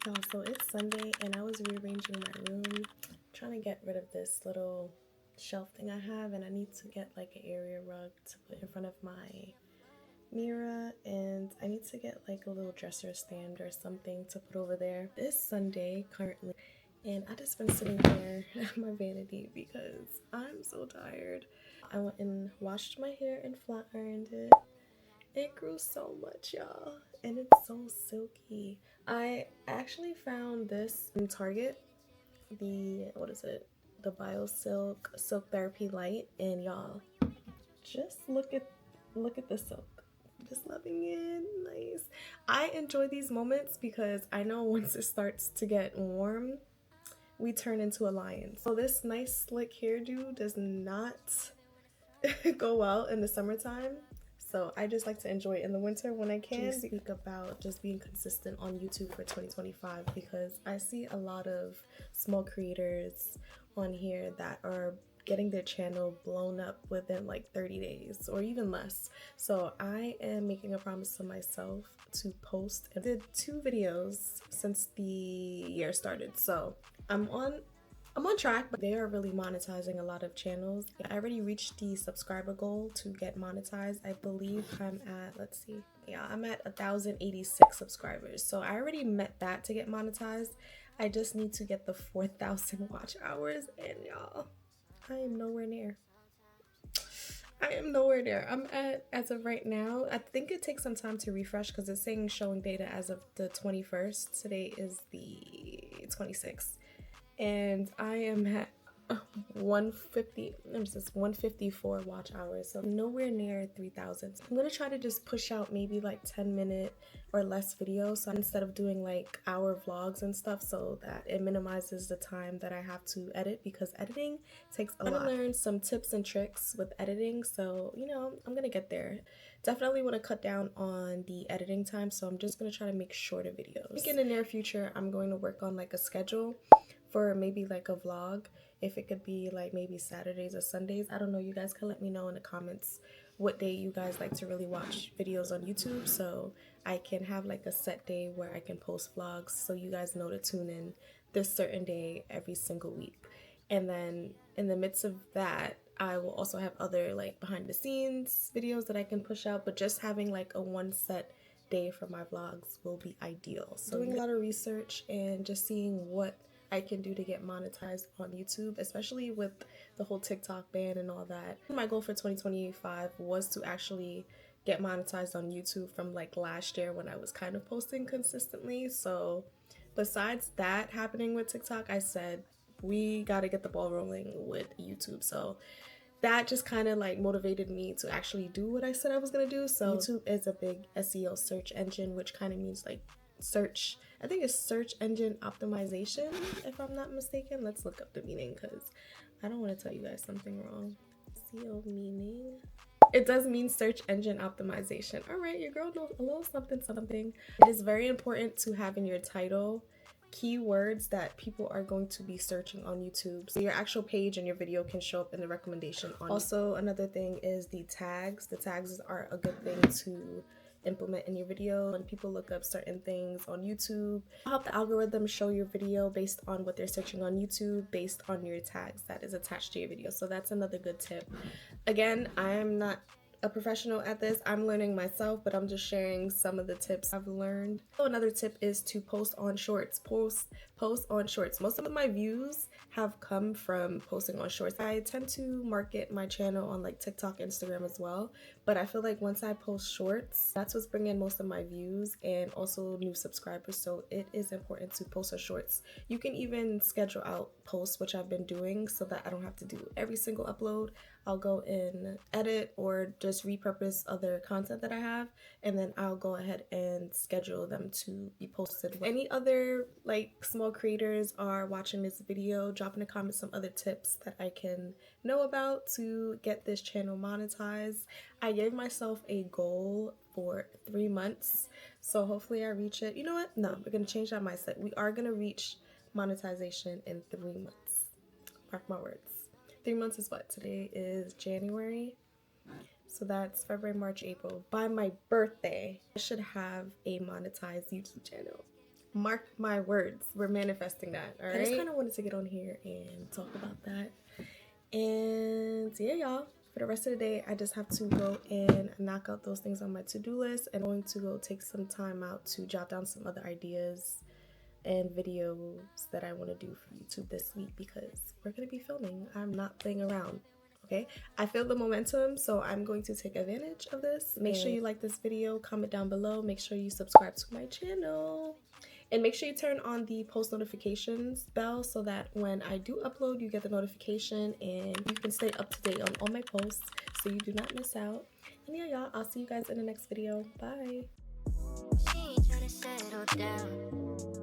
So it's Sunday and I was rearranging my room, trying to get rid of this little shelf thing I have, and I need to get like an area rug to put in front of my mirror, and I need to get like a little dresser stand or something to put over there. It's Sunday currently, and I just been sitting here at my vanity because I'm so tired. I went and washed my hair and flat ironed it. It grew so much, y'all, and it's so silky. I actually found this in Target, the what is it? The Bio Silk Therapy Light, and y'all, just look at the silk. Just loving it. Nice. I enjoy these moments because I know once it starts to get warm, we turn into a lion. So this nice slick hairdo does not go well in the summertime. So I just like to enjoy it in the winter when I can. Speak about just being consistent on YouTube for 2025 because I see a lot of small creators on here that are getting their channel blown up within like 30 days or even less. So I am making a promise to myself to post. I did 2 videos since the year started. So I'm on track, but they are really monetizing a lot of channels. I already reached the subscriber goal to get monetized. I believe I'm at, let's see, yeah, I'm at 1,086 subscribers. So I already met that to get monetized. I just need to get the 4,000 watch hours, and y'all, I am nowhere near. I am nowhere near. I'm at, as of right now, I think it takes some time to refresh because it's saying showing data as of the 21st. Today is the 26th. And I am at 150, I'm just 154 watch hours, so nowhere near 3,000. I'm gonna try to just push out maybe like 10-minute or less videos, so instead of doing like hour vlogs and stuff, so that it minimizes the time that I have to edit, because editing takes a lot. I'm gonna learn some tips and tricks with editing, so you know, I'm gonna get there. Definitely want to cut down on the editing time, so I'm just gonna try to make shorter videos. I think in the near future I'm going to work on like a schedule for maybe like a vlog, if it could be like maybe Saturdays or Sundays. I don't know, you guys can let me know in the comments what day you guys like to really watch videos on YouTube, so I can have like a set day where I can post vlogs so you guys know to tune in this certain day every single week. And then in the midst of that, I will also have other like behind the scenes videos that I can push out, but just having like a one set day for my vlogs will be ideal. So doing a lot of research and just seeing what I can do to get monetized on YouTube, especially with the whole TikTok ban and all that. My goal for 2025 was to actually get monetized on YouTube from like last year when I was kind of posting consistently. So besides that happening with TikTok, I said we got to get the ball rolling with YouTube. So that just kind of like motivated me to actually do what I said I was gonna do. So YouTube is a big SEO search engine, which kind of means like search, I think it's search engine optimization, if I'm not mistaken. Let's look up the meaning because I don't want to tell you guys something wrong. SEO meaning, it does mean search engine optimization. All right, your girl knows a little something something. It is very important to have in your title keywords that people are going to be searching on YouTube, so your actual page and your video can show up in the recommendation on. Also, another thing is the tags. The tags are a good thing to implement in your video. When people look up certain things on YouTube, help the algorithm show your video based on what they're searching on YouTube, based on your tags that is attached to your video. So that's another good tip. Again, I am not a professional at this. I'm learning myself, but I'm just sharing some of the tips I've learned. So another tip is to post on shorts. Post on shorts. Most of my views have come from posting on shorts. I tend to market my channel on like TikTok, Instagram as well, but I feel like once I post shorts, that's what's bringing most of my views and also new subscribers. So it is important to post on shorts. You can even schedule out posts, which I've been doing, so that I don't have to do every single upload. I'll go in, edit, or just repurpose other content that I have, and then I'll go ahead and schedule them to be posted. Any other like small creators are watching this video, drop in the comments some other tips that I can know about to get this channel monetized. I gave myself a goal for 3 months, so hopefully I reach it. You know what? No, we're gonna change that mindset. We are gonna reach monetization in 3 months. Mark my words. 3 months is what? Today is January. So that's February, March, April. By my birthday, I should have a monetized YouTube channel. Mark my words, we're manifesting that. All right, I just kind of wanted to get on here and talk about that. And yeah, y'all, for the rest of the day, I just have to go and knock out those things on my to-do list, and I'm going to go take some time out to jot down some other ideas and videos that I want to do for YouTube this week, because we're going to be filming. I'm not playing around. Okay, I feel the momentum, so I'm going to take advantage of this. Make sure you like this video, comment down below, make sure you subscribe to my channel, and make sure you turn on the post notifications bell so that when I do upload, you get the notification and you can stay up to date on all my posts so you do not miss out. And yeah, y'all, I'll see you guys in the next video. Bye. She ain't tryna settle down.